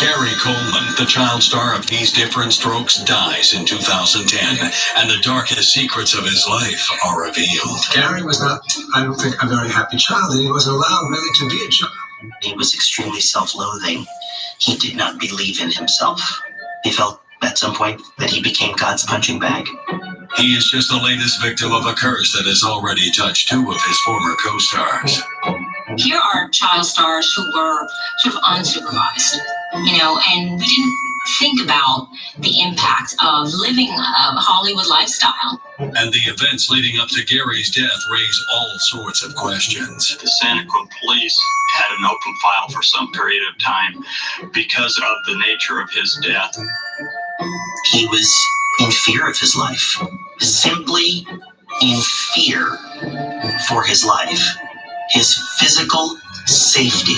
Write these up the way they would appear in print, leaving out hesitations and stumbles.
Gary Coleman, the child star of These Different Strokes, dies in 2010, and the darkest secrets of his life are revealed. Gary was not, I don't think, a very happy child, and he wasn't allowed really to be a child. He was extremely self-loathing. He did not believe in himself. He felt at some point that he became God's punching bag. He is just the latest victim of a curse that has already touched two of his former co-stars. Here are child stars who were sort of unsupervised, and we didn't think about the impact of living a Hollywood lifestyle. And the events leading up to Gary's death raise all sorts of questions. The Santa Cruz police had an open file for some period of time because of the nature of his death. He was in fear of his life, simply in fear for his life, his physical safety.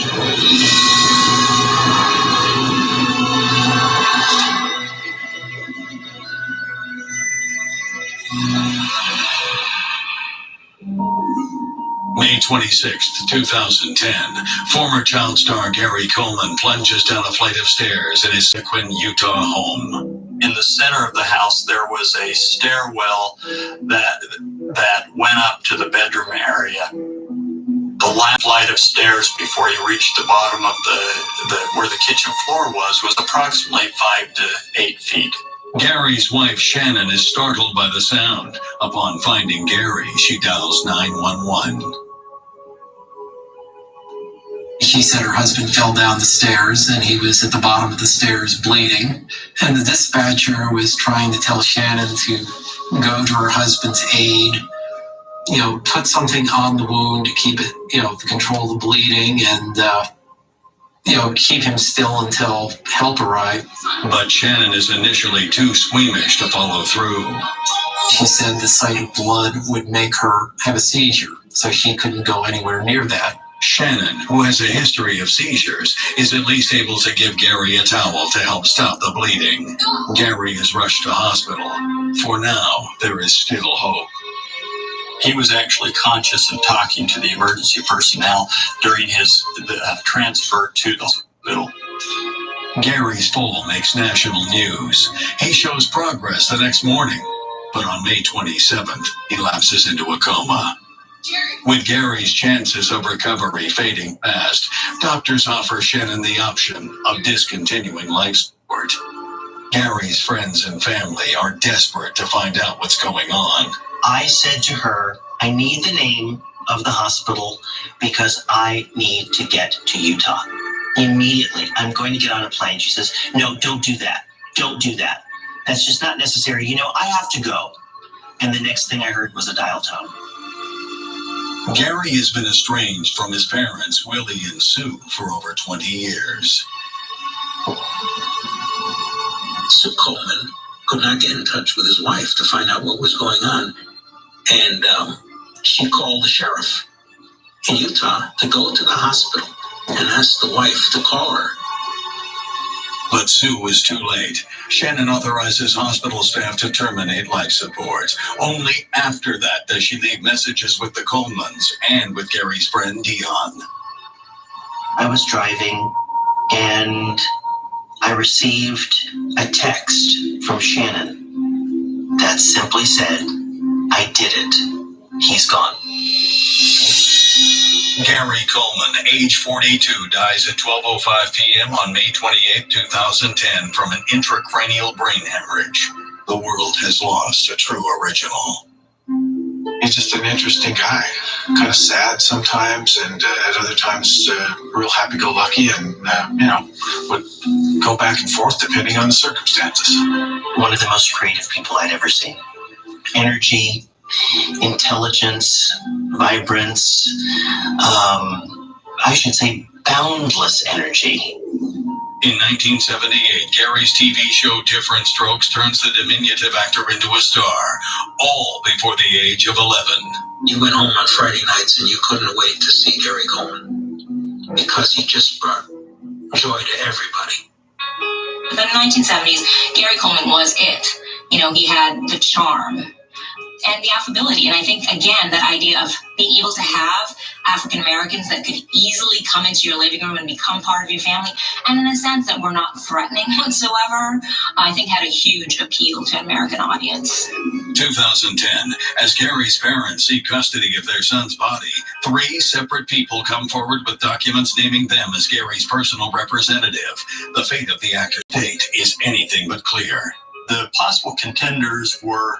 May 26, 2010, former child star Gary Coleman plunges down a flight of stairs in his Sequin, Utah home. In the center of the house, there was a stairwell that went up to the bedroom area. The last flight of stairs before you reached the bottom of where the kitchen floor was approximately 5 to 8 feet. Gary's wife, Shannon, is startled by the sound. Upon finding Gary, she dials 911. She said her husband fell down the stairs and he was at the bottom of the stairs bleeding. And the dispatcher was trying to tell Shannon to go to her husband's aid, put something on the wound to keep it, to control the bleeding and, keep him still until help arrived. But Shannon is initially too squeamish to follow through. She said the sight of blood would make her have a seizure, so she couldn't go anywhere near that. Shannon, who has a history of seizures, is at least able to give Gary a towel to help stop the bleeding. Gary is rushed to hospital. For now, there is still hope. He was actually conscious and talking to the emergency personnel during his transfer to the hospital. Gary's fall makes national news. He shows progress the next morning, but on May 27th, he lapses into a coma. With Gary's chances of recovery fading fast, doctors offer Shannon the option of discontinuing life support. Gary's friends and family are desperate to find out what's going on. I said to her, I need the name of the hospital because I need to get to Utah. Immediately, I'm going to get on a plane. She says, no, don't do that. Don't do that. That's just not necessary. I have to go. And the next thing I heard was a dial tone. Gary has been estranged from his parents, Willie and Sue, for over 20 years. Sue Coleman could not get in touch with his wife to find out what was going on. And she called the sheriff in Utah to go to the hospital and ask the wife to call her. But Sue was too late. Shannon authorizes hospital staff to terminate life support. Only after that does she leave messages with the Colemans and with Gary's friend Dion. I was driving and I received a text from Shannon that simply said, I did it. He's gone. Gary Coleman, age 42, dies at 12:05 p.m. on May 28, 2010 from an intracranial brain hemorrhage. The world has lost a true original. He's just an interesting guy, kind of sad sometimes, and at other times real happy-go-lucky, and would go back and forth depending on the circumstances. One of the most creative people I'd ever seen. Energy, intelligence, vibrance, I should say boundless energy. In 1978, Gary's TV show Different Strokes turns the diminutive actor into a star, all before the age of 11. You went home on Friday nights and you couldn't wait to see Gary Coleman because he just brought joy to everybody. In the 1970s, Gary Coleman was it. He had the charm. and the affability. And I think, again, that idea of being able to have African Americans that could easily come into your living room and become part of your family, and in a sense that we're not threatening whatsoever, I think had a huge appeal to an American audience. 2010, as Gary's parents seek custody of their son's body, 3 separate people come forward with documents naming them as Gary's personal representative. The fate of the actor's date is anything but clear. The possible contenders were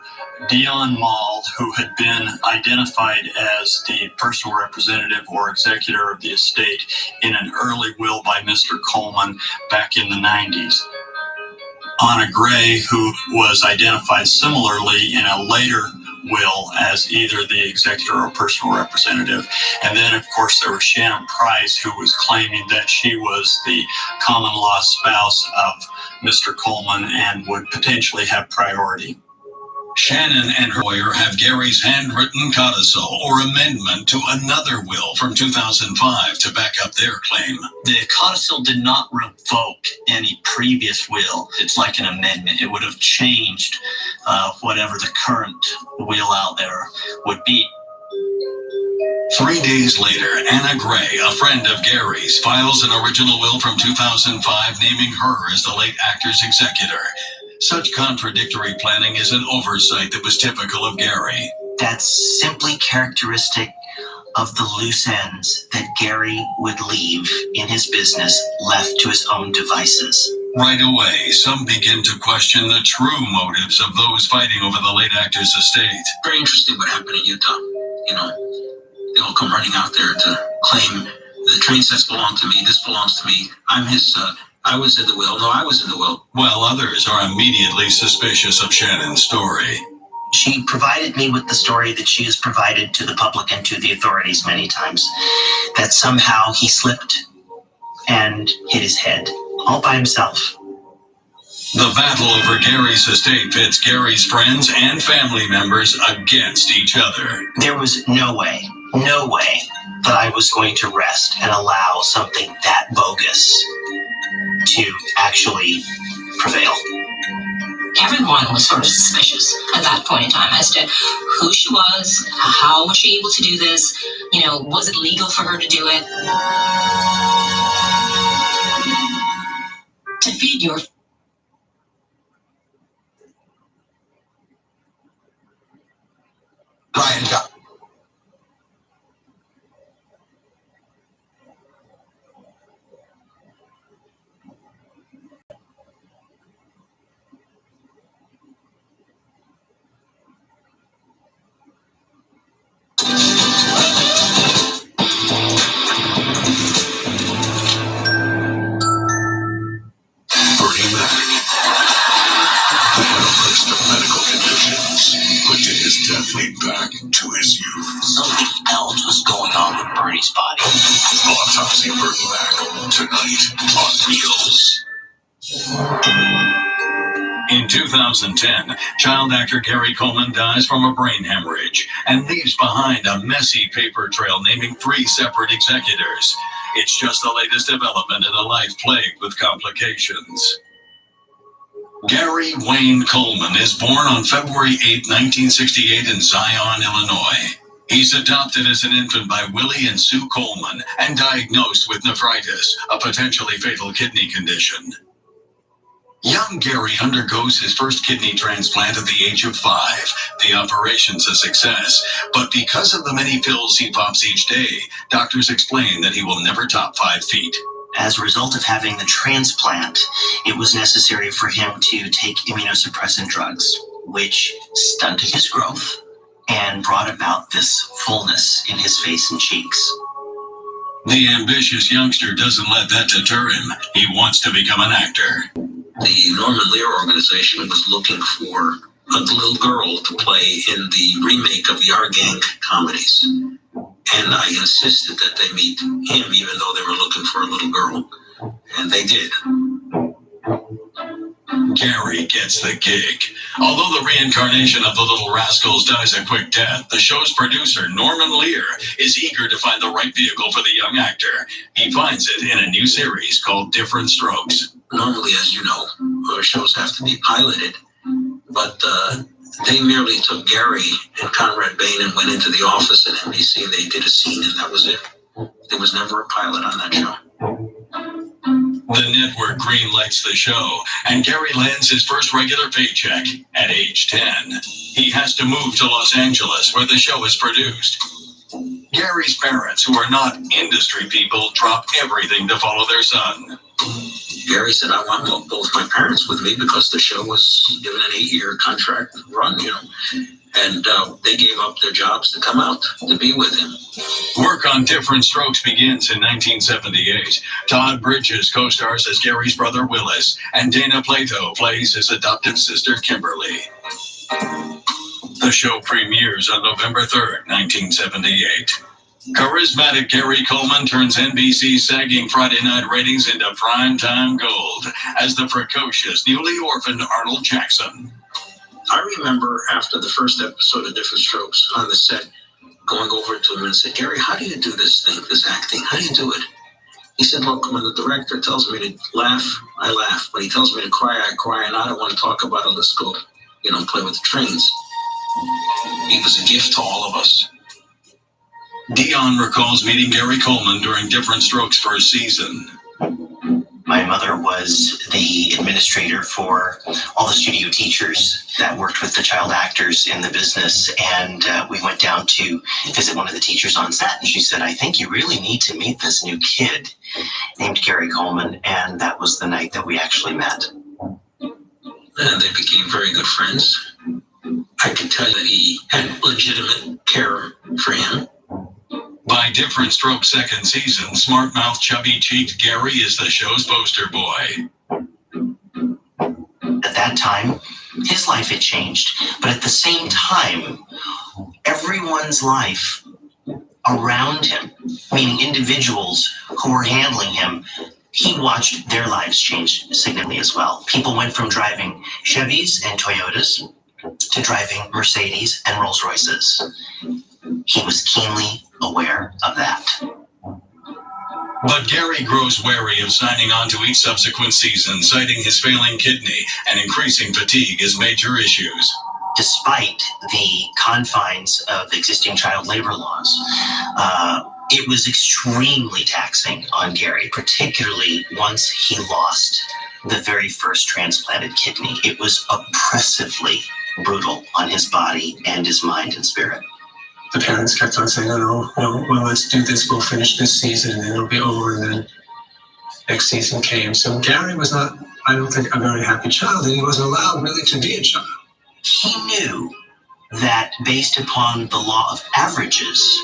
Dion Mall, who had been identified as the personal representative or executor of the estate in an early will by Mr. Coleman back in the 90s. Anna Gray, who was identified similarly in a later will as either the executor or personal representative. And then, of course, there was Shannon Price, who was claiming that she was the common law spouse of Mr. Coleman and would potentially have priority. Shannon and her lawyer have Gary's handwritten codicil or amendment to another will from 2005 to back up their claim. The codicil did not revoke any previous will. It's like an amendment. It would have changed whatever the current will out there would be. 3 days later, Anna Gray, a friend of Gary's, files an original will from 2005 naming her as the late actor's executor. Such contradictory planning is an oversight that was typical of Gary. That's simply characteristic of the loose ends that Gary would leave in his business left to his own devices. Right away, some begin to question the true motives of those fighting over the late actor's estate. Very interesting what happened in Utah. You know, they all come running out there to claim the train sets belong to me, this belongs to me, I'm his son. I was in the will. No, I was in the will. While others are immediately suspicious of Shannon's story. She provided me with the story that she has provided to the public and to the authorities many times, that somehow he slipped and hit his head all by himself. The battle over Gary's estate pits Gary's friends and family members against each other. There was no way that I was going to rest and allow something that bogus to actually prevail. Everyone was sort of suspicious at that point in time as to who she was, how was she able to do this, was it legal for her to do it? To feed your Brian got back to his youth. Something else was going on with Bernie's body. Autopsy Burton back tonight on Reels. In 2010, child actor Gary Coleman dies from a brain hemorrhage and leaves behind a messy paper trail naming 3 separate executors. It's just the latest development in a life plagued with complications. Gary Wayne Coleman is born on February 8, 1968 in Zion, Illinois. He's adopted as an infant by Willie and Sue Coleman and diagnosed with nephritis, a potentially fatal kidney condition. Young Gary undergoes his first kidney transplant at the age of 5. The operation's a success, but because of the many pills he pops each day, doctors explain that he will never top 5 feet. As a result of having the transplant, it was necessary for him to take immunosuppressant drugs, which stunted his growth and brought about this fullness in his face and cheeks. The ambitious youngster doesn't let that deter him. He wants to become an actor. The Norman Lear organization was looking for a little girl to play in the remake of the Our Gang comedies. And I insisted that they meet him, even though they were looking for a little girl. And they did. Gary gets the gig. Although the reincarnation of the Little Rascals dies a quick death, the show's producer, Norman Lear, is eager to find the right vehicle for the young actor. He finds it in a new series called Different Strokes. Normally, as you know, our shows have to be piloted. But They merely took Gary and Conrad Bain and went into the office at NBC. They did a scene, and that was it. There was never a pilot on that show. The network greenlights the show, and Gary lands his first regular paycheck at age 10. He has to move to Los Angeles, where the show is produced. Gary's parents, who are not industry people, drop everything to follow their son. Gary said, I want both my parents with me because the show was given an 8-year contract run, and they gave up their jobs to come out to be with him. Work on Different Strokes begins in 1978. Todd Bridges co-stars as Gary's brother Willis, and Dana Plato plays his adoptive sister Kimberly. The show premieres on November 3rd, 1978. Charismatic Gary Coleman turns NBC's sagging Friday night ratings into primetime gold as the precocious, newly orphaned Arnold Jackson. I remember after the first episode of Different Strokes on the set, going over to him and said, Gary, how do you do this thing, this acting? How do you do it? He said, look, when the director tells me to laugh, I laugh. When he tells me to cry, I cry, and I don't want to talk about it. Let's go, play with the trains. He was a gift to all of us. Dion recalls meeting Gary Coleman during Different Strokes' first season. My mother was the administrator for all the studio teachers that worked with the child actors in the business, and we went down to visit one of the teachers on set, and she said, I think you really need to meet this new kid named Gary Coleman, and that was the night that we actually met. And they became very good friends. I can tell you that he had legitimate care for him. By Different Strokes' second season, smart-mouthed, chubby-cheeked Gary is the show's poster boy. At that time, his life had changed, but at the same time, everyone's life around him, meaning individuals who were handling him, he watched their lives change significantly as well. People went from driving Chevys and Toyotas to driving Mercedes and Rolls Royces. He was keenly aware of that. But Gary grows wary of signing on to each subsequent season, citing his failing kidney and increasing fatigue as major issues. Despite the confines of existing child labor laws, it was extremely taxing on Gary, particularly once he lost the very first transplanted kidney. It was oppressively brutal on his body and his mind and spirit. The parents kept on saying, well, let's do this, we'll finish this season, and it'll be over, and then next season came. So Gary was not, I don't think, a very happy child, and he wasn't allowed really to be a child. He knew that based upon the law of averages,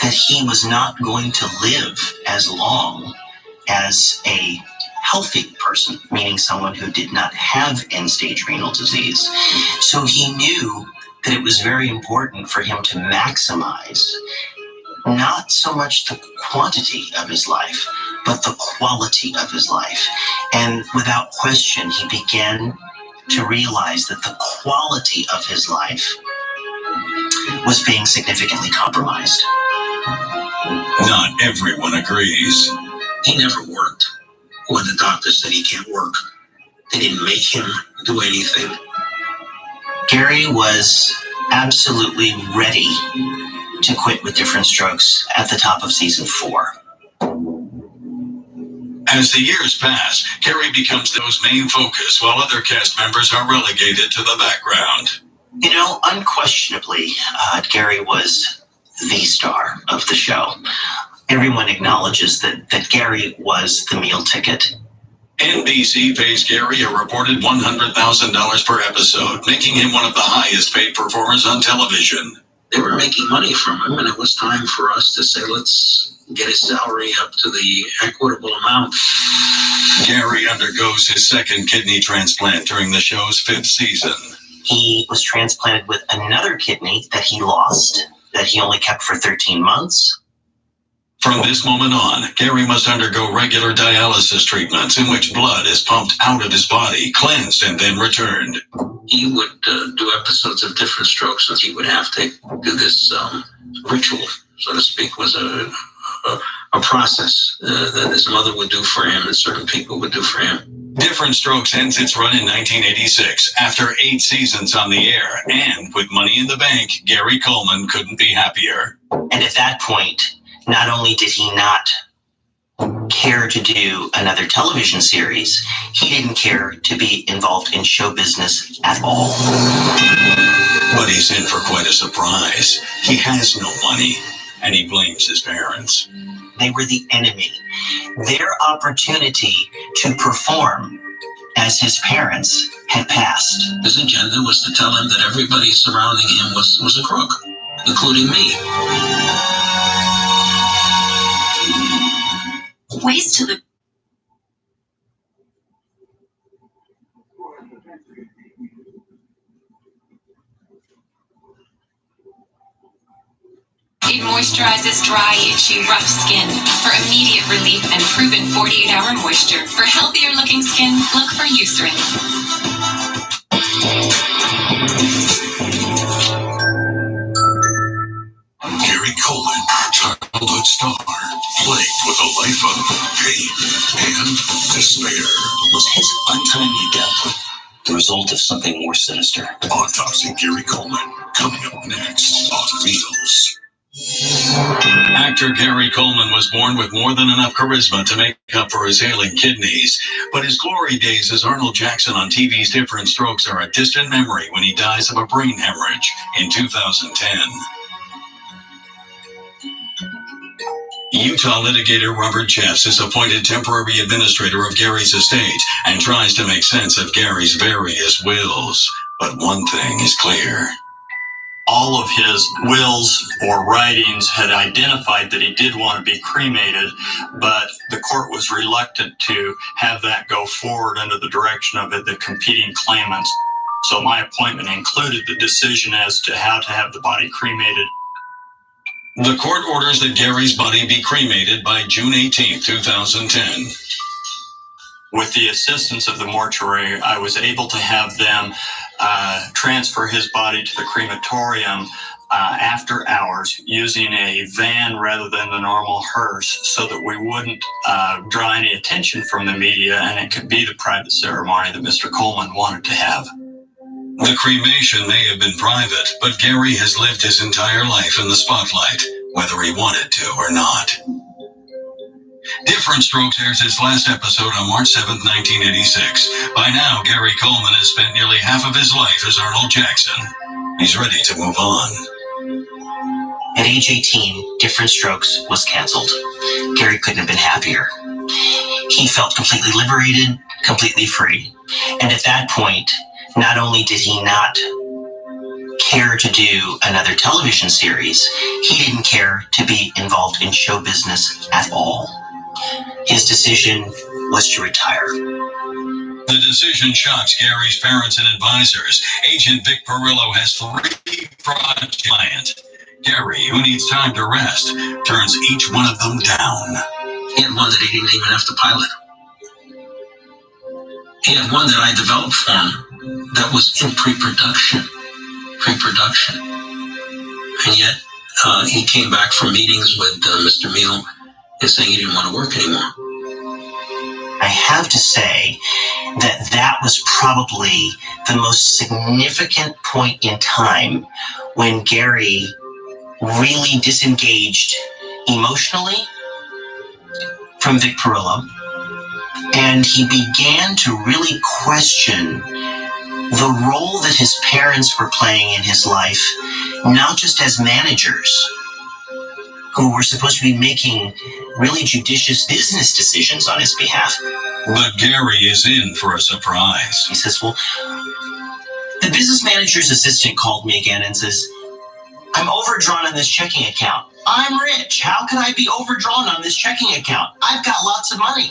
that he was not going to live as long as a healthy person, meaning someone who did not have end-stage renal disease. So he knew that it was very important for him to maximize not so much the quantity of his life, but the quality of his life. And without question, he began to realize that the quality of his life was being significantly compromised. Not everyone agrees. He never worked. When the doctor said he can't work, they didn't make him do anything. Gary was absolutely ready to quit with Different Strokes at the top of season 4. As the years pass, Gary becomes the show's main focus, while other cast members are relegated to the background. Unquestionably, Gary was the star of the show. Everyone acknowledges that Gary was the meal ticket. NBC pays Gary a reported $100,000 per episode, making him one of the highest paid performers on television. They were making money from him, and it was time for us to say, let's get his salary up to the equitable amount. Gary undergoes his second kidney transplant during the show's 5th season. He was transplanted with another kidney that he lost, that he only kept for 13 months. From this moment on, Gary must undergo regular dialysis treatments in which blood is pumped out of his body, cleansed, and then returned. He would do episodes of Different Strokes, and he would have to do this ritual, so to speak, was a process that his mother would do for him and certain people would do for him. Different Strokes ends its run in 1986 after 8 seasons on the air, and with money in the bank, Gary Coleman couldn't be happier. And at that point, not only did he not care to do another television series, he didn't care to be involved in show business at all. But he's in for quite a surprise. He has no money, and he blames his parents. They were the enemy. Their opportunity to perform as his parents had passed. His agenda was to tell him that everybody surrounding him was a crook, including me. Ways to the It moisturizes dry, itchy, rough skin for immediate relief and proven 48-hour moisture. For healthier looking skin, look for Eucerin. Gary Coleman, childhood star, plagued with a life of pain and despair. Was his untimely death the result of something more sinister? Autopsy Gary Coleman, coming up next on Wheels. Actor Gary Coleman was born with more than enough charisma to make up for his ailing kidneys, but his glory days as Arnold Jackson on TV's Different Strokes are a distant memory when he dies of a brain hemorrhage in 2010. Utah litigator Robert Jeffs is appointed temporary administrator of Gary's estate and tries to make sense of Gary's various wills. But one thing is clear. All of his wills or writings had identified that he did want to be cremated, but the court was reluctant to have that go forward under the direction of the competing claimants. So my appointment included the decision as to how to have the body cremated. The court orders that Gary's body be cremated by June 18, 2010. With the assistance of the mortuary, I was able to have them transfer his body to the crematorium after hours using a van rather than the normal hearse so that we wouldn't draw any attention from the media and it could be the private ceremony that Mr. Coleman wanted to have. The cremation may have been private, but Gary has lived his entire life in the spotlight, whether he wanted to or not. Different Strokes airs its last episode on March 7, 1986. By now, Gary Coleman has spent nearly half of his life as Arnold Jackson. He's ready to move on. At age 18, Different Strokes was canceled. Gary couldn't have been happier. He felt completely liberated, completely free. And at that point, not only did he not care to do another television series, he didn't care to be involved in show business at all. His decision was to retire. The decision shocks Gary's parents and advisors. Agent Vic Perillo has 3 project clients. Gary, who needs time to rest, turns each one of them down. He had one that he didn't even have to pilot. He had one that I developed for him that was in pre-production. And yet he came back from meetings with Mr. Meal and saying he didn't want to work anymore. I have to say that that was probably the most significant point in time when Gary really disengaged emotionally from Vic Perillo, and he began to really question the role that his parents were playing in his life, not just as managers who were supposed to be making really judicious business decisions on his behalf. But Gary is in for a surprise. He says, well, the business manager's assistant called me again and says, I'm overdrawn on this checking account. I'm rich. How can I be overdrawn on this checking account? I've got lots of money.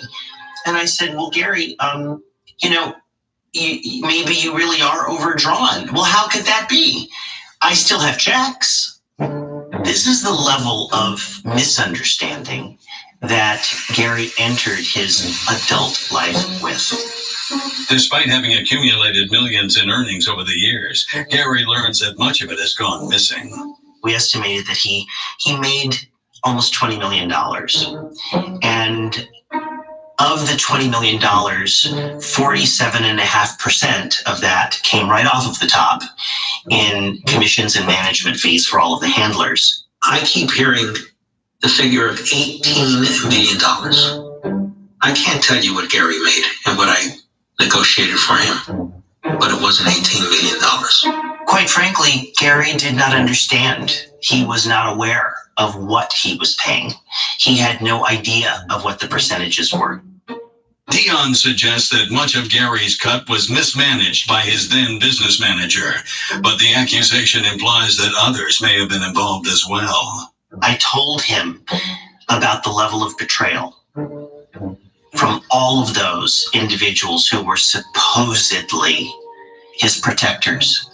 And I said, well, Gary, maybe you really are overdrawn. Well, how could that be? I still have checks. This is the level of misunderstanding that Gary entered his adult life with. Despite having accumulated millions in earnings over the years, Gary learns that much of it has gone missing. We estimated that he made almost $20 million. And of Of the $20 million, 47.5% of that came right off of the top in commissions and management fees for all of the handlers. I keep hearing the figure of $18 million. I can't tell you what Gary made and what I negotiated for him, but it wasn't $18 million. Quite frankly, Gary did not understand. He was not aware of what he was paying. He had no idea of what the percentages were. Dion suggests that much of Gary's cut was mismanaged by his then business manager, but the accusation implies that others may have been involved as well. I told him about the level of betrayal from all of those individuals who were supposedly his protectors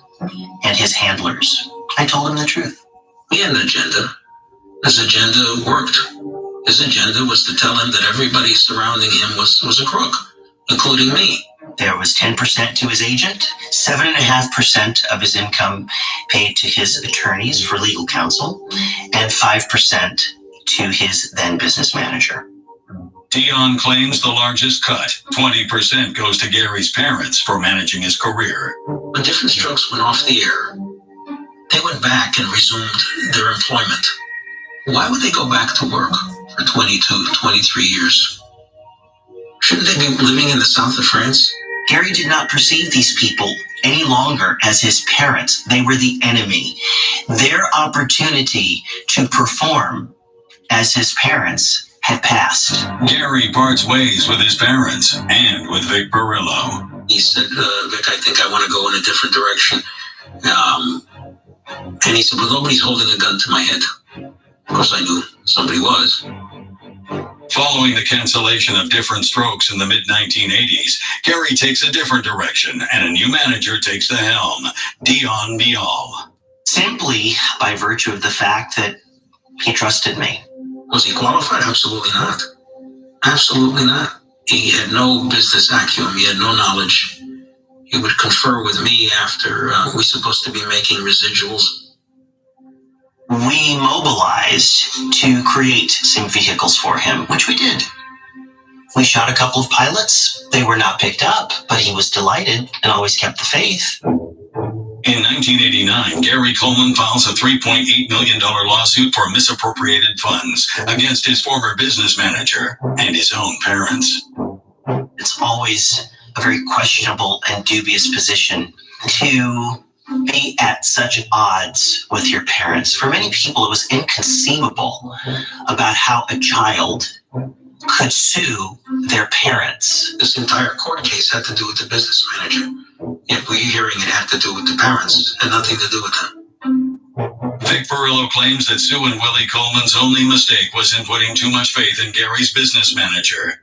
and his handlers. I told him the truth. He had an agenda. His agenda worked. His agenda was to tell him that everybody surrounding him was a crook, including me. There was 10% to his agent, 7.5% of his income paid to his attorneys for legal counsel, and 5% to his then business manager. Dion claims the largest cut, 20%, goes to Gary's parents for managing his career. When Different Strokes went off the air, they went back and resumed their employment. Why would they go back to work for 22, 23 years? Shouldn't they be living in the south of France? Gary did not perceive these people any longer as his parents. They were the enemy. Their opportunity to perform as his parents had passed. Gary parts ways with his parents and with Vic Perillo. He said, Vic, I think I want to go in a different direction. And he said, well, nobody's holding a gun to my head. Of course I knew somebody was. Following the cancellation of Different Strokes in the mid-1980s, Gary takes a different direction and a new manager takes the helm, Dion Mial. Simply by virtue of the fact that he trusted me. Was he qualified? Absolutely not. Absolutely not. He had no business acumen. He had no knowledge. He would confer with me after we were supposed to be making residuals. We mobilized to create some vehicles for him, which we did. We shot a couple of pilots. They were not picked up, but he was delighted and always kept the faith. In 1989, Gary Coleman files a $3.8 million lawsuit for misappropriated funds against his former business manager and his own parents. It's always a very questionable and dubious position to be at such odds with your parents. For many people, it was inconceivable about how a child could sue their parents. This entire court case had to do with the business manager. Yet we're hearing it had to do with the parents and nothing to do with them. Vic Perillo claims that Sue and Willie Coleman's only mistake was in putting too much faith in Gary's business manager.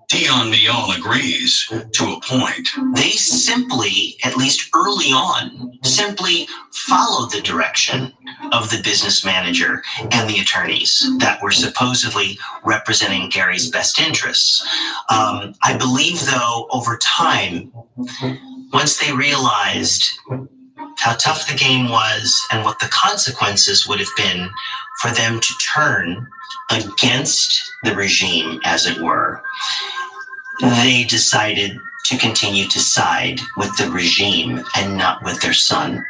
Dion Mial agrees to a point. They simply, at least early on, simply followed the direction of the business manager and the attorneys that were supposedly representing Gary's best interests. I believe, though, over time, once they realized how tough the game was and what the consequences would have been for them to turn against the regime, as it were, they decided to continue to side with the regime and not with their son.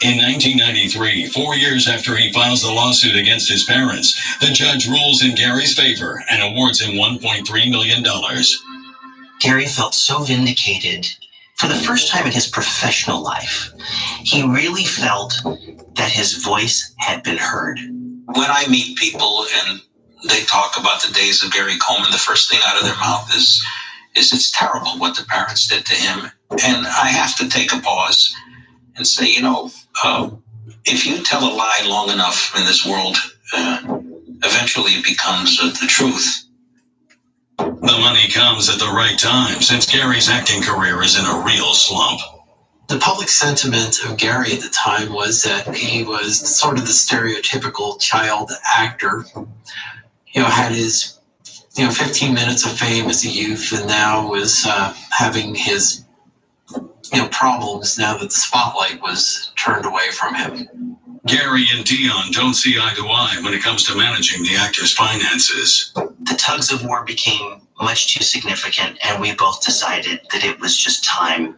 In 1993, 4 years after he files the lawsuit against his parents, the judge rules in Gary's favor and awards him $1.3 million. Gary felt so vindicated. For the first time in his professional life, he really felt that his voice had been heard. When I meet people and they talk about the days of Gary Coleman, the first thing out of their mouth is it's terrible what the parents did to him. And I have to take a pause and say, if you tell a lie long enough in this world, eventually it becomes the truth. The money comes at the right time, since Gary's acting career is in a real slump. The public sentiment of Gary at the time was that he was sort of the stereotypical child actor. Had his, 15 minutes of fame as a youth, and now was having his, problems now that the spotlight was turned away from him. Gary and Dion don't see eye to eye when it comes to managing the actor's finances. The tugs of war became much too significant, and we both decided that it was just time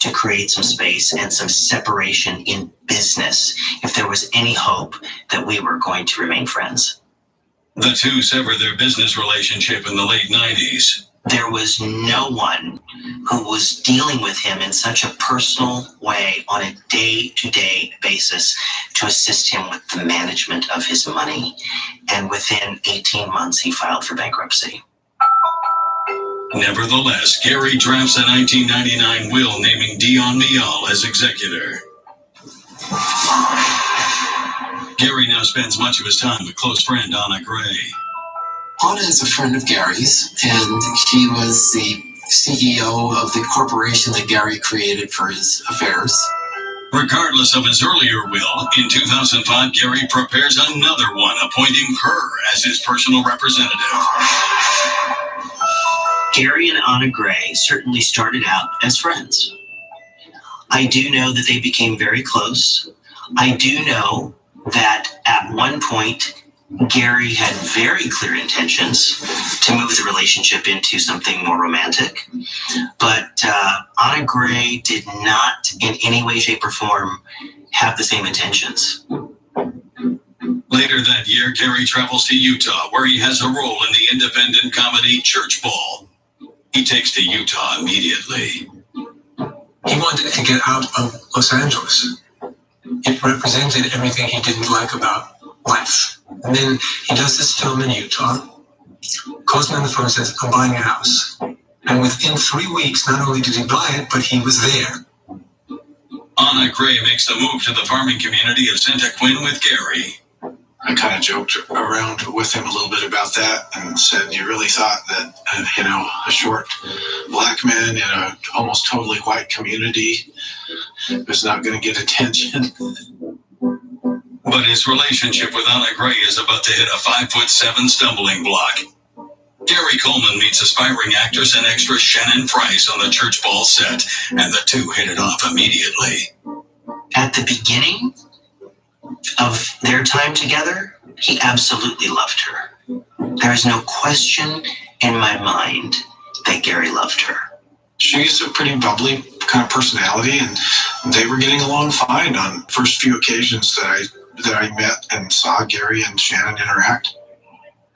to create some space and some separation in business if there was any hope that we were going to remain friends. The two severed their business relationship in the late 90s. There was no one who was dealing with him in such a personal way on a day-to-day basis to assist him with the management of his money. And within 18 months, he filed for bankruptcy. Nevertheless, Gary drafts a 1999 will naming Dion Mial as executor. Gary now spends much of his time with close friend Anna Gray. Anna is a friend of Gary's, and she was the CEO of the corporation that Gary created for his affairs. Regardless of his earlier will, in 2005, Gary prepares another one, appointing her as his personal representative. Gary and Anna Gray certainly started out as friends. I do know that they became very close. I do know that at one point, Gary had very clear intentions to move the relationship into something more romantic, but Anna Gray did not in any way, shape, or form have the same intentions. Later that year, Gary travels to Utah, where he has a role in the independent comedy Church Ball. He takes to Utah immediately. He wanted to get out of Los Angeles. It represented everything he didn't like about life. And then he does this film in Utah, calls me on the phone and says, I'm buying a house. And within 3 weeks, not only did he buy it, but he was there. Anna Gray makes the move to the farming community of Santa Quinn with Gary. I kind of joked around with him a little bit about that and said, you really thought that, a short black man in a almost totally white community was not going to get attention? But his relationship with Anna Gray is about to hit a 5'7" stumbling block. Gary Coleman meets aspiring actress and extra Shannon Price on the Church Ball set, and the two hit it off immediately. At the beginning of their time together, he absolutely loved her. There is no question in my mind that Gary loved her. She's a pretty bubbly kind of personality, and they were getting along fine on first few occasions that I met and saw Gary and Shannon interact.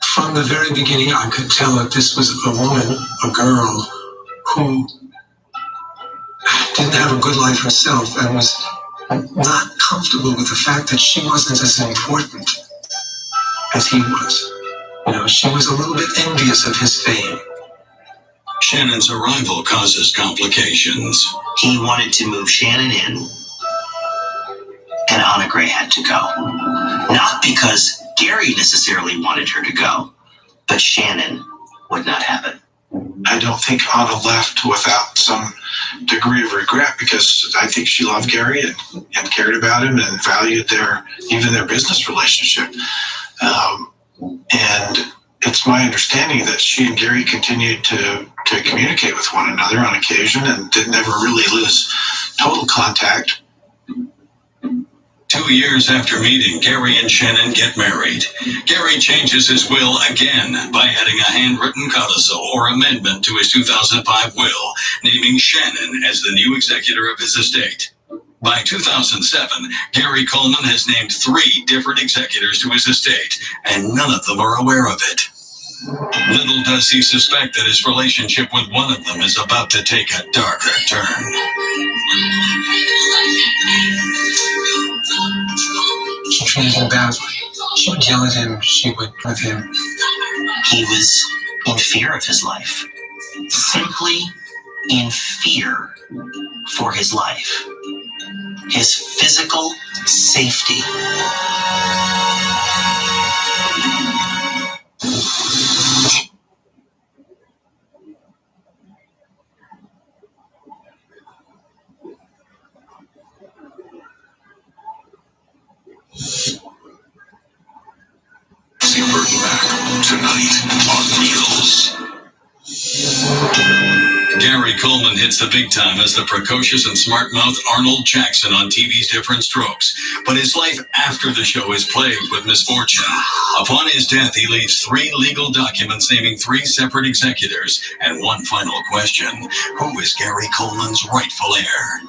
From the very beginning, I could tell that this was a woman, a girl, who didn't have a good life herself and was not comfortable with the fact that she wasn't as important as he was. She was a little bit envious of his fame. Shannon's arrival causes complications. He wanted to move Shannon in, and Anna Gray had to go. Not because Gary necessarily wanted her to go, but Shannon would not have it. I don't think Anna left without some degree of regret, because I think she loved Gary and cared about him and valued their business relationship. And it's my understanding that she and Gary continued to communicate with one another on occasion and didn't ever really lose total contact. 2 years after meeting, Gary and Shannon get married. Gary changes his will again by adding a handwritten codicil or amendment to his 2005 will, naming Shannon as the new executor of his estate. By 2007, Gary Coleman has named 3 different executors to his estate, and none of them are aware of it. Little does he suspect that his relationship with one of them is about to take a darker turn. She treated him badly. She would yell at him. She would with him. He was in fear of his life. Simply in fear for his life. His physical safety. See Burton back tonight on Wheels. Gary Coleman hits the big time as the precocious and smart-mouthed Arnold Jackson on TV's Different Strokes. But his life after the show is plagued with misfortune. Upon his death, he leaves 3 legal documents naming 3 separate executors. And one final question: who is Gary Coleman's rightful heir?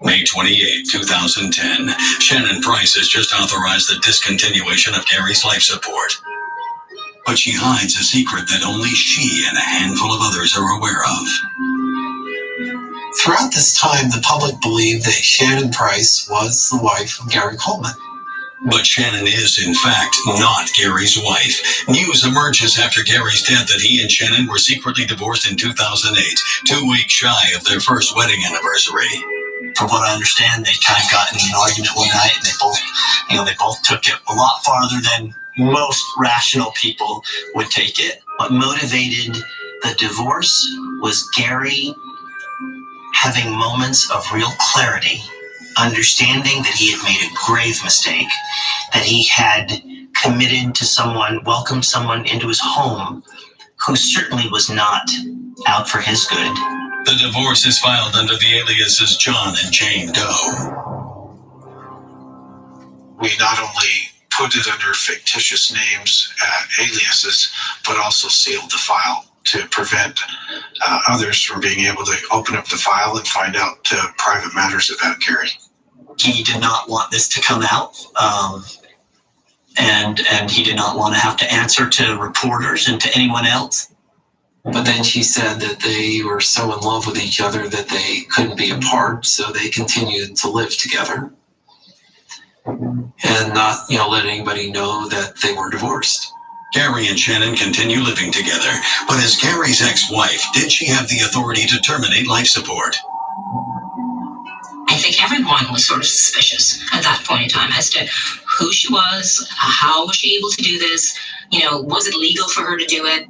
May 28, 2010. Shannon Price has just authorized the discontinuation of Gary's life support. But she hides a secret that only she and a handful of others are aware of. Throughout this time, the public believed that Shannon Price was the wife of Gary Coleman. But Shannon is, in fact, not Gary's wife. News emerges after Gary's death that he and Shannon were secretly divorced in 2008, 2 weeks shy of their first wedding anniversary. From what I understand, they kind of got in an argument one night, and they both took it a lot farther than most rational people would take it. What motivated the divorce was Gary having moments of real clarity, understanding that he had made a grave mistake, that he had committed to someone, welcomed someone into his home who certainly was not out for his good. The divorce is filed under the aliases John and Jane Doe. We not only put it under fictitious names, aliases, but also sealed the file to prevent others from being able to open up the file and find out private matters about Gary. He did not want this to come out, and he did not want to have to answer to reporters and to anyone else. But then she said that they were so in love with each other that they couldn't be apart, so they continued to live together and not, let anybody know that they were divorced. Gary and Shannon continue living together, but as Gary's ex-wife, did she have the authority to terminate life support? I think everyone was sort of suspicious at that point in time as to who she was, how was she able to do this, was it legal for her to do it?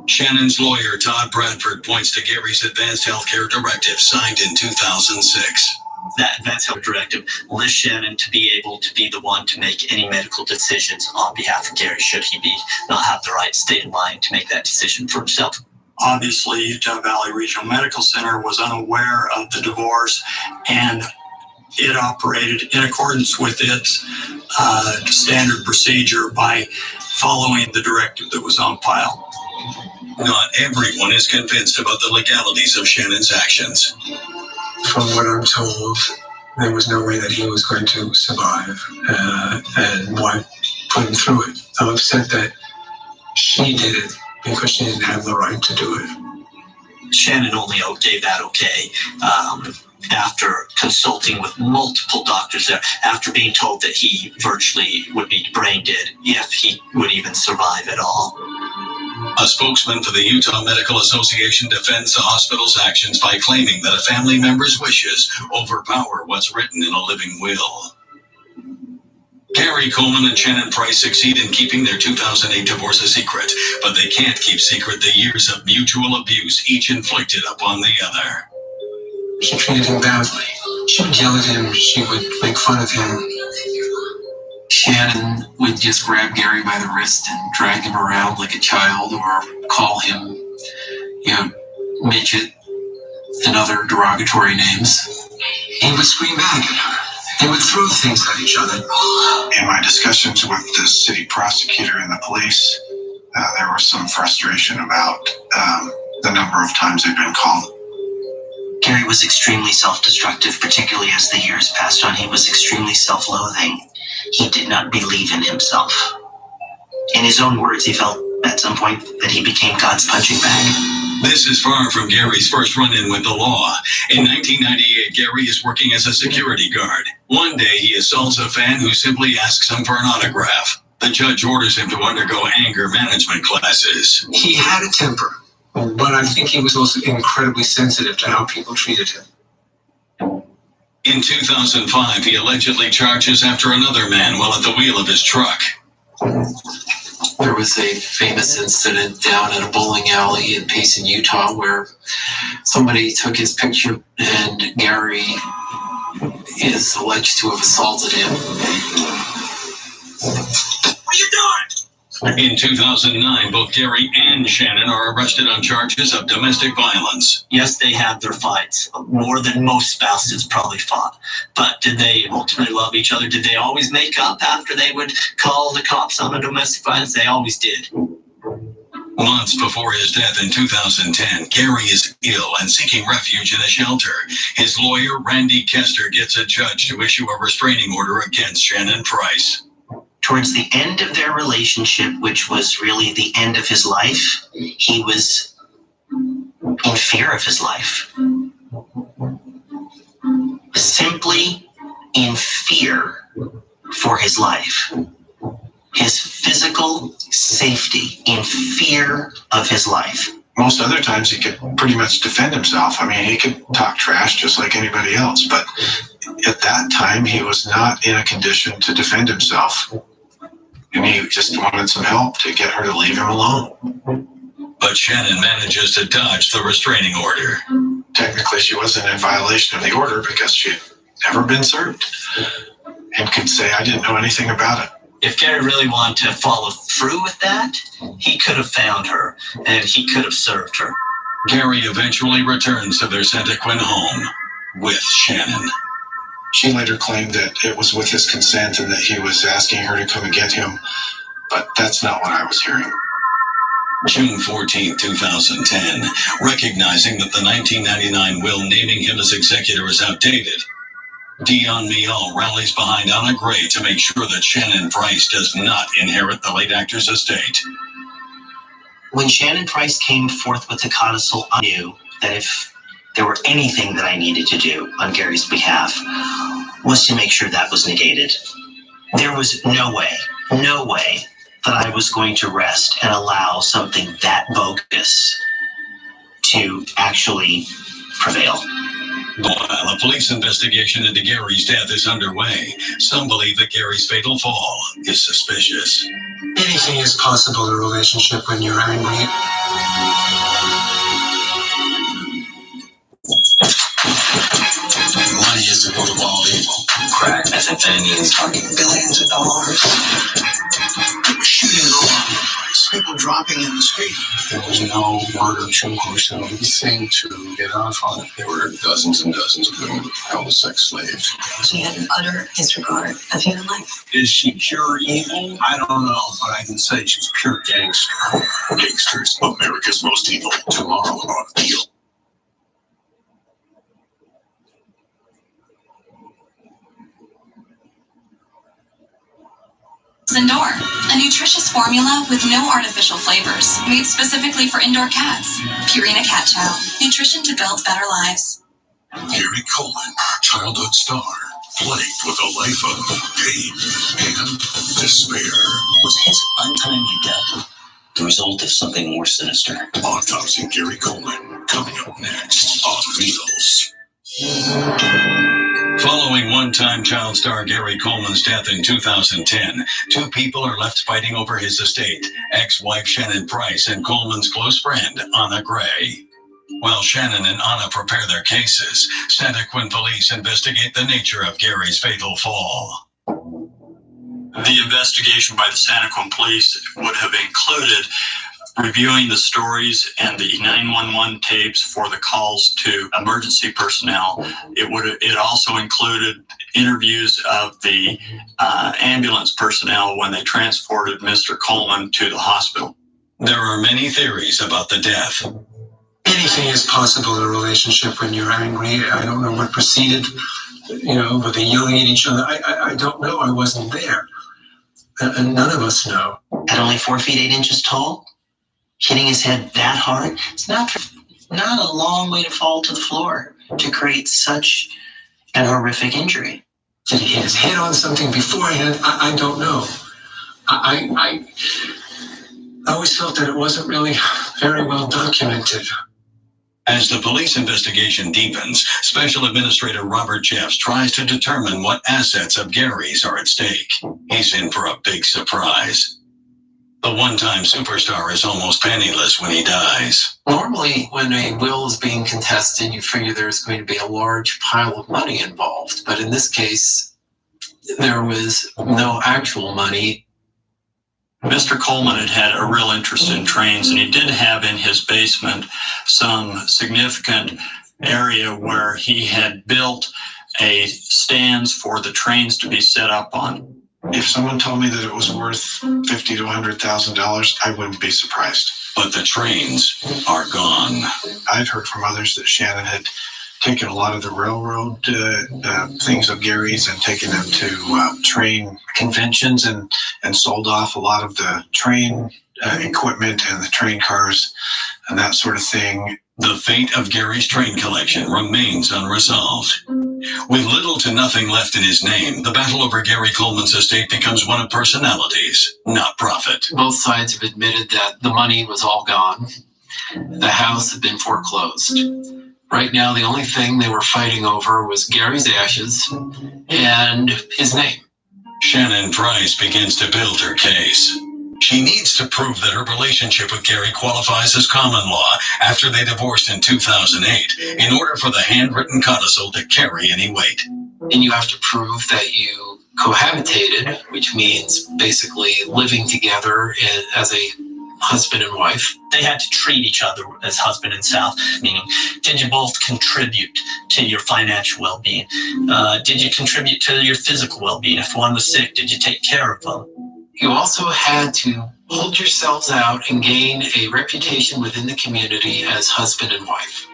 Shannon's lawyer, Todd Bradford, points to Gary's Advanced Healthcare Directive signed in 2006. That Advanced Health Directive lists Shannon to be able to be the one to make any medical decisions on behalf of Gary, should he not have the right state of mind to make that decision for himself. Obviously, Utah Valley Regional Medical Center was unaware of the divorce, and it operated in accordance with its standard procedure by following the directive that was on file. Not everyone is convinced about the legalities of Shannon's actions. From what I'm told, there was no way that he was going to survive, and why put him through it. I'm upset that she did it because she didn't have the right to do it. Shannon only gave that okay after consulting with multiple doctors there, after being told that he virtually would be brain dead if he would even survive at all. A spokesman for the Utah Medical Association defends the hospital's actions by claiming that a family member's wishes overpower what's written in a living will. Gary Coleman and Shannon Price succeed in keeping their 2008 divorce a secret, but they can't keep secret the years of mutual abuse each inflicted upon the other. She treated him badly. She would yell at him. She would make fun of him. Shannon would just grab Gary by the wrist and drag him around like a child, or call him, midget and other derogatory names. He would scream back at her. They would throw things at each other. In my discussions with the city prosecutor and the police, there was some frustration about the number of times they'd been called. Gary was extremely self-destructive, particularly as the years passed on. He was extremely self-loathing. He did not believe in himself. In his own words, he felt at some point that he became God's punching bag. This is far from Gary's first run-in with the law. In 1998, Gary is working as a security guard. One day, he assaults a fan who simply asks him for an autograph. The judge orders him to undergo anger management classes. He had a temper, but I think he was also incredibly sensitive to how people treated him. In 2005, he allegedly charges after another man while at the wheel of his truck. There was a famous incident down at a bowling alley in Payson, Utah, where somebody took his picture and Gary is alleged to have assaulted him. What are you doing? In 2009, both Gary and Shannon are arrested on charges of domestic violence. Yes, they had their fights, more than most spouses probably fought. But did they ultimately love each other? Did they always make up after they would call the cops on a domestic violence? They always did. Months before his death in 2010, Gary is ill and seeking refuge in a shelter. His lawyer, Randy Kester, gets a judge to issue a restraining order against Shannon Price. Towards the end of their relationship, which was really the end of his life, he was in fear of his life. Simply in fear for his life. His physical safety, in fear of his life. Most other times he could pretty much defend himself. I mean, he could talk trash just like anybody else, but at that time he was not in a condition to defend himself. And he just wanted some help to get her to leave him alone. But Shannon manages to dodge the restraining order. Technically, she wasn't in violation of the order because she'd never been served and could say, I didn't know anything about it. If Gary really wanted to follow through with that, he could have found her and he could have served her. Gary eventually returns to their Santaquin home with Shannon. She later claimed that it was with his consent and that he was asking her to come and get him, but that's not what I was hearing. June 14, 2010, recognizing that the 1999 will naming him as executor is outdated, Dion Mial rallies behind Anna Gray to make sure that Shannon Price does not inherit the late actor's estate. When Shannon Price came forth with the codicil, I knew that if there were anything that I needed to do on Gary's behalf, was to make sure that was negated. There was no way that I was going to rest and allow something that bogus to actually prevail. While a police investigation into Gary's death is underway, some believe that Gary's fatal fall is suspicious. Anything is possible in a relationship when you're angry. Money is the root of all evil. Crack, methamphetamine is talking billions of dollars. Shooting around, people dropping in the street. There was no murder charge, so he seemed to get off on it. There were dozens and dozens of women held as sex slaves. She had an utter disregard of human life. Is she pure evil? I don't know, but I can say she's pure gangster. Gangsters, America's most evil. Tomorrow on Appeal. Indoor, a nutritious formula with no artificial flavors, made specifically for indoor cats. Purina Cat Chow, nutrition to build better lives. Gary Coleman, childhood star, plagued with a life of pain and despair. Was his untimely death the result of something more sinister? Autopsy Gary Coleman, coming up next on Wheels. Following one-time child star Gary Coleman's death in 2010, two people are left fighting over his estate, ex-wife Shannon Price and Coleman's close friend, Anna Gray. While Shannon and Anna prepare their cases, Santaquin police investigate the nature of Gary's fatal fall. The investigation by the Santaquin police would have included reviewing the stories and the 911 tapes for the calls to emergency personnel. It also included interviews of the ambulance personnel when they transported Mr. Coleman to the hospital. There are many theories about the death. Anything is possible in a relationship when you're angry. I don't know what preceded, were they yelling at each other? I don't know. I wasn't there. And none of us know. At only 4 feet 8 inches tall, hitting his head that hard, it's not a long way to fall to the floor to create such an horrific injury. Did he hit his head on something beforehand? I don't know. I always felt that it wasn't really very well documented. As the police investigation deepens, Special Administrator Robert Jeffs tries to determine what assets of Gary's are at stake. He's in for a big surprise. The one-time superstar is almost penniless when he dies. Normally, when a will is being contested, you figure there's going to be a large pile of money involved. But in this case, there was no actual money. Mr. Coleman had a real interest in trains, and he did have in his basement some significant area where he had built a stands for the trains to be set up on. If someone told me that it was worth $50,000 to $100,000, I wouldn't be surprised. But the trains are gone. I'd heard from others that Shannon had taken a lot of the railroad things of Gary's and taken them to train conventions and sold off a lot of the train equipment and the train cars and that sort of thing. The fate of Gary's train collection remains unresolved. With little to nothing left in his name, the battle over Gary Coleman's estate becomes one of personalities, not profit. Both sides have admitted that the money was all gone. The house had been foreclosed. Right now, the only thing they were fighting over was Gary's ashes and his name. Shannon Price begins to build her case. She needs to prove that her relationship with Gary qualifies as common law after they divorced in 2008 in order for the handwritten codicil to carry any weight. And you have to prove that you cohabitated, which means basically living together as a husband and wife. They had to treat each other as husband and spouse, meaning, did you both contribute to your financial well-being? Did you contribute to your physical well-being? If one was sick, did you take care of them? You also had to hold yourselves out and gain a reputation within the community as husband and wife.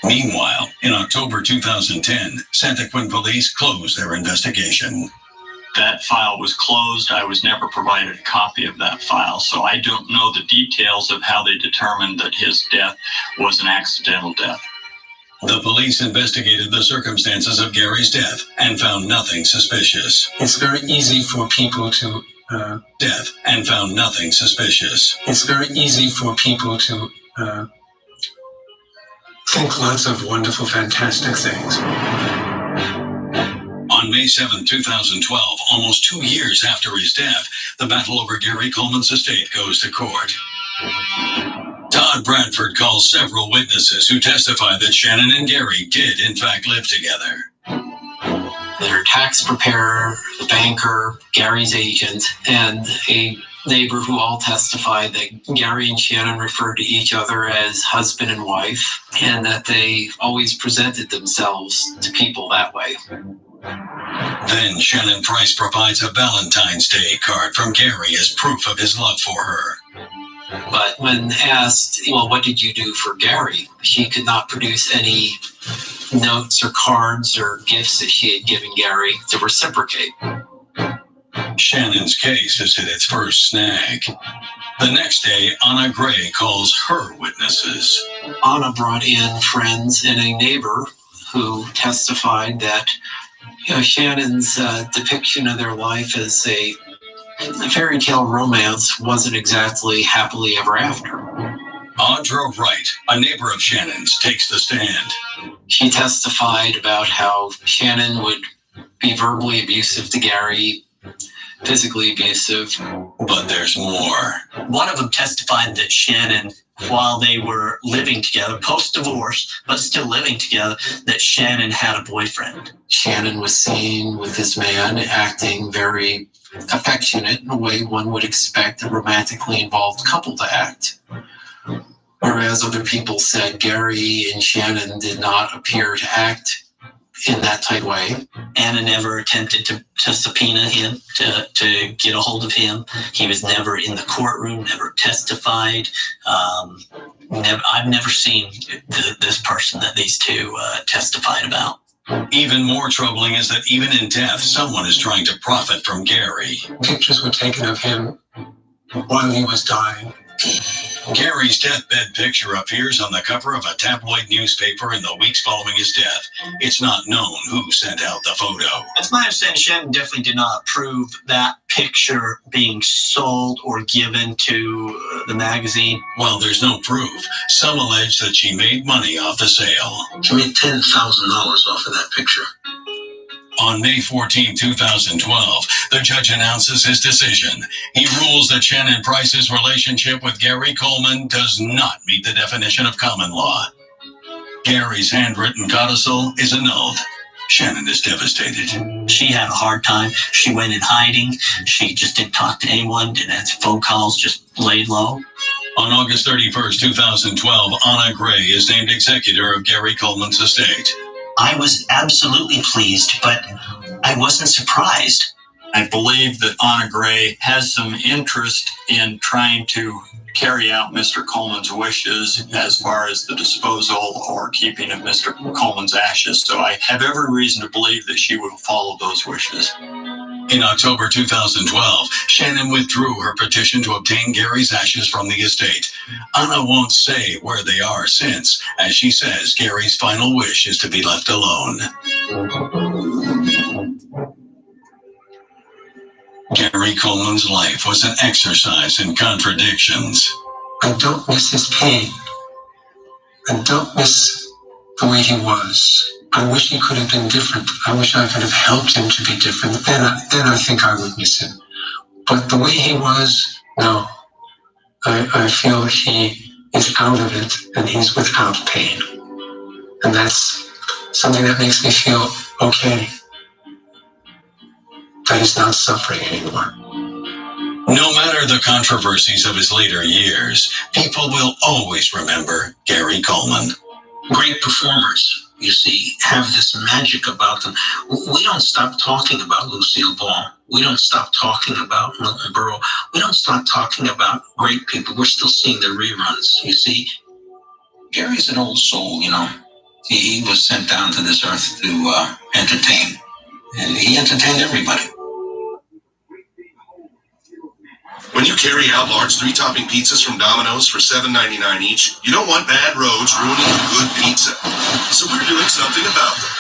Meanwhile, in October 2010, Santa Quin police closed their investigation. That file was closed. I was never provided a copy of that file, so I don't know the details of how they determined that his death was an accidental death. The police investigated the circumstances of Gary's death and found nothing suspicious. It's very easy for people to Death and found nothing suspicious. It's very easy for people to think lots of wonderful, fantastic things. On May 7, 2012, almost 2 years after his death, the battle over Gary Coleman's estate goes to court. Todd Bradford calls several witnesses who testified that Shannon and Gary did, in fact, live together. Their tax preparer, the banker, Gary's agent, and a neighbor who all testified that Gary and Shannon referred to each other as husband and wife, and that they always presented themselves to people that way. Then Shannon Price provides a Valentine's Day card from Gary as proof of his love for her. But when asked, well, what did you do for Gary? She could not produce any notes or cards or gifts that she had given Gary to reciprocate. Shannon's case has hit its first snag. The next day, Anna Gray calls her witnesses. Anna brought in friends and a neighbor who testified that Shannon's depiction of their life as a fairy tale romance wasn't exactly happily ever after. Audra Wright, a neighbor of Shannon's, takes the stand. She testified about how Shannon would be verbally abusive to Gary, physically abusive. But there's more. One of them testified that Shannon, while they were living together, post-divorce, but still living together, that Shannon had a boyfriend. Shannon was seen with this man acting very affectionate in a way one would expect a romantically involved couple to act. Whereas other people said Gary and Shannon did not appear to act in that type of way. Anna never attempted to subpoena him, to get a hold of him. He was never in the courtroom, never testified. I've never seen this person that these two testified about. Even more troubling is that even in death, someone is trying to profit from Gary. Pictures were taken of him while he was dying. Gary's deathbed picture appears on the cover of a tabloid newspaper in the weeks following his death. It's not known who sent out the photo. It's my understanding Shannon definitely did not approve that picture being sold or given to the magazine. While there's no proof, some allege that she made money off the sale. She made $10,000 off of that picture. On May 14, 2012, the judge announces his decision. He rules that Shannon Price's relationship with Gary Coleman does not meet the definition of common law. Gary's handwritten codicil is annulled. Shannon is devastated. She had a hard time. She went in hiding. She just didn't talk to anyone, didn't answer phone calls, just laid low. On August 31st, 2012, Anna Gray is named executor of Gary Coleman's estate. I was absolutely pleased, but I wasn't surprised. I believe that Anna Gray has some interest in trying to carry out Mr. Coleman's wishes as far as the disposal or keeping of Mr. Coleman's ashes. So I have every reason to believe that she will follow those wishes. In October 2012, Shannon withdrew her petition to obtain Gary's ashes from the estate. Anna won't say where they are since, as she says Gary's final wish is to be left alone. Gary Coleman's life was an exercise in contradictions. I don't miss his pain. I don't miss the way he was. I wish he could have been different. I wish I could have helped him to be different. Then I think I would miss him. But the way he was, no. I feel that he is out of it and he's without pain. And that's something that makes me feel okay. That he's not suffering anymore. No matter the controversies of his later years, people will always remember Gary Coleman. Great performers, you see, have this magic about them. We don't stop talking about Lucille Ball. We don't stop talking about Milton Berle. We don't stop talking about great people. We're still seeing the reruns, you see. Gary's an old soul, you know. He was sent down to this earth to entertain. And he entertained everybody. When you carry out large 3-topping pizzas from Domino's for $7.99 each, you don't want bad roads ruining good pizza. So we're doing something about them.